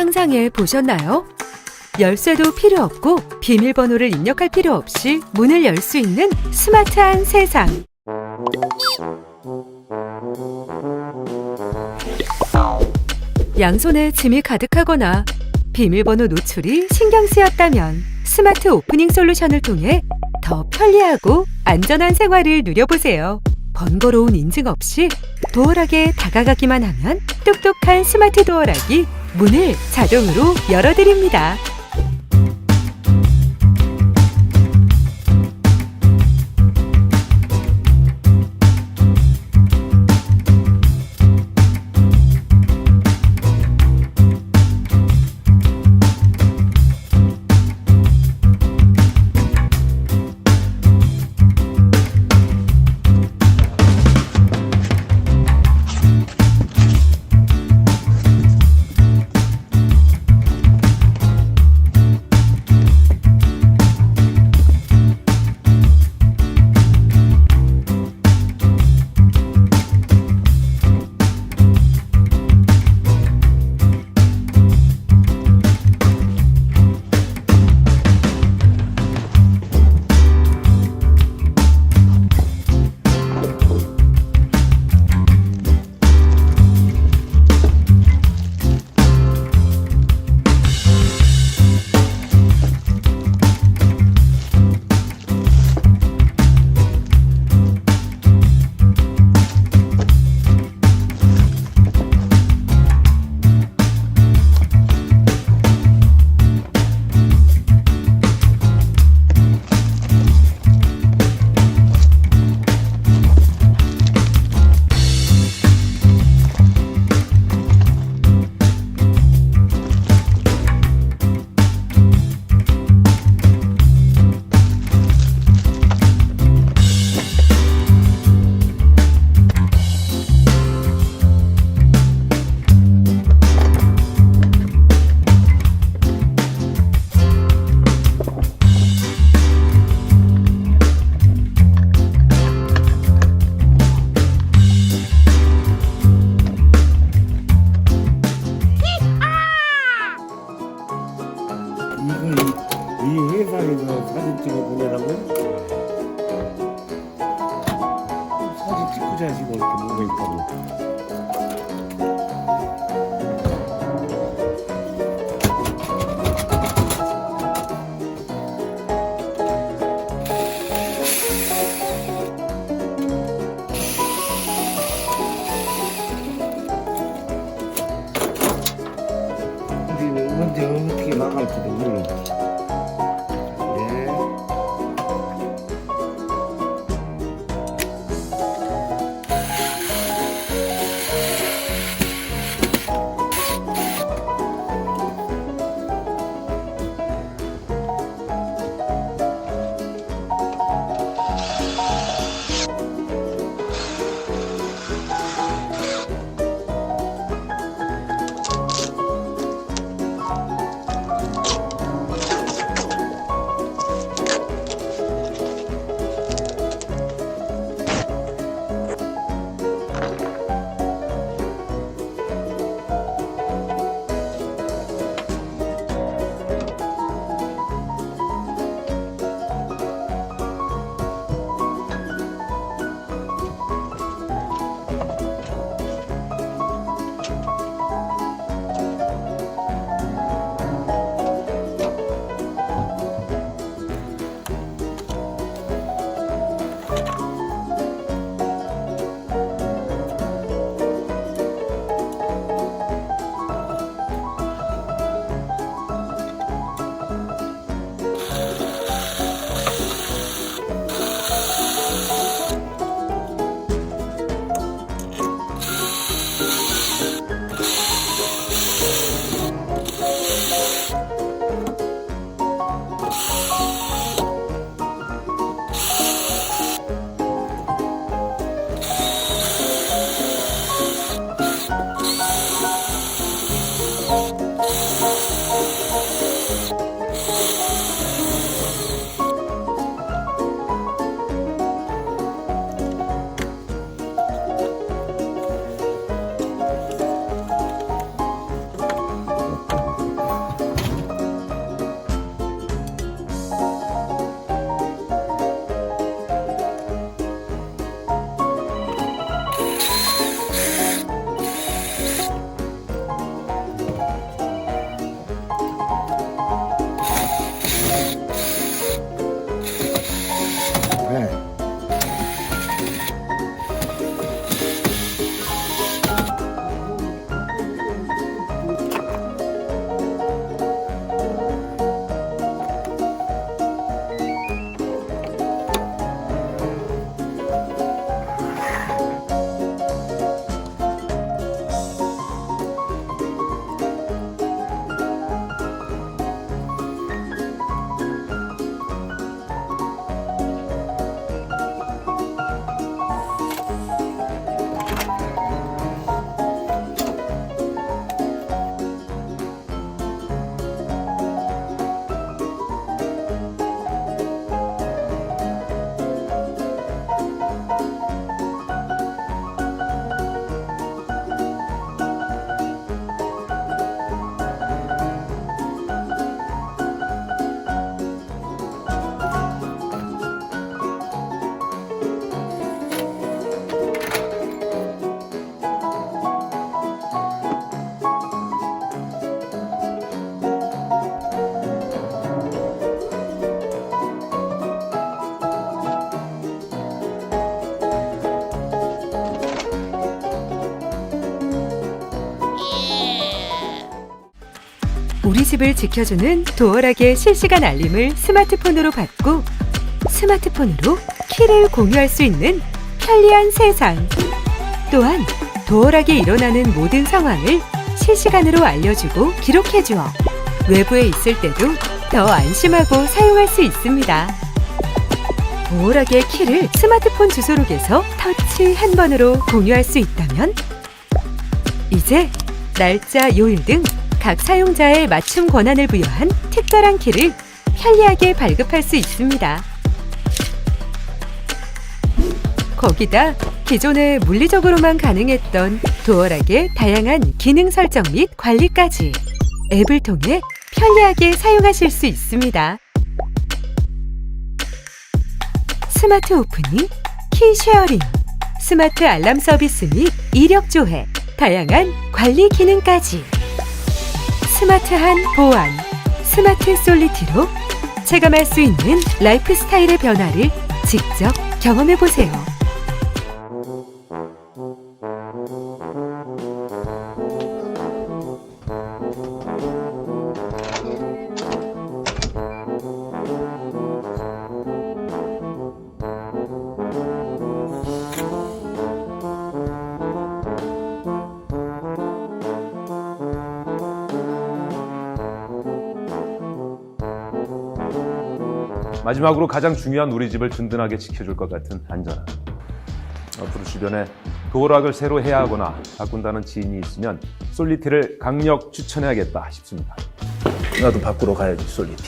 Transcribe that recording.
상상해 보셨나요? 열쇠도 필요 없고 비밀번호를 입력할 필요 없이 문을 열 수 있는 스마트한 세상. 양손에 짐이 가득하거나 비밀번호 노출이 신경 쓰였다면 스마트 오프닝 솔루션을 통해 더 편리하고 안전한 생활을 누려보세요. 번거로운 인증 없이 도어락에 다가가기만 하면 똑똑한 스마트 도어락이 문을 자동으로 열어드립니다. 이 회사에서 사진 찍어 보내라고? 사진 찍고 자시고 이렇게 뭐가 있다고. 우리는 언제 어떻게 나갈지도 모르고. 우리 집을 지켜주는 도어락의 실시간 알림을 스마트폰으로 받고 스마트폰으로 키를 공유할 수 있는 편리한 세상. 또한 도어락이 일어나는 모든 상황을 실시간으로 알려주고 기록해주어 외부에 있을 때도 더 안심하고 사용할 수 있습니다. 도어락의 키를 스마트폰 주소록에서 터치 한 번으로 공유할 수 있다면 이제 날짜, 요일 등 각 사용자의 맞춤 권한을 부여한 특별한 키를 편리하게 발급할 수 있습니다. 거기다 기존에 물리적으로만 가능했던 도어락의 다양한 기능 설정 및 관리까지 앱을 통해 편리하게 사용하실 수 있습니다. 스마트 오프닝, 키 쉐어링, 스마트 알람 서비스 및 이력 조회, 다양한 관리 기능까지 스마트한 보안, 스마트 솔리티로 체감할 수 있는 라이프 스타일의 변화를 직접 경험해 보세요. 마지막으로 가장 중요한 우리 집을 든든하게 지켜줄 것 같은 안전함. 앞으로 주변에 도어락을 새로 해야 하거나 바꾼다는 지인이 있으면 솔리티를 강력 추천해야겠다 싶습니다. 나도 바꾸러 가야지, 솔리티.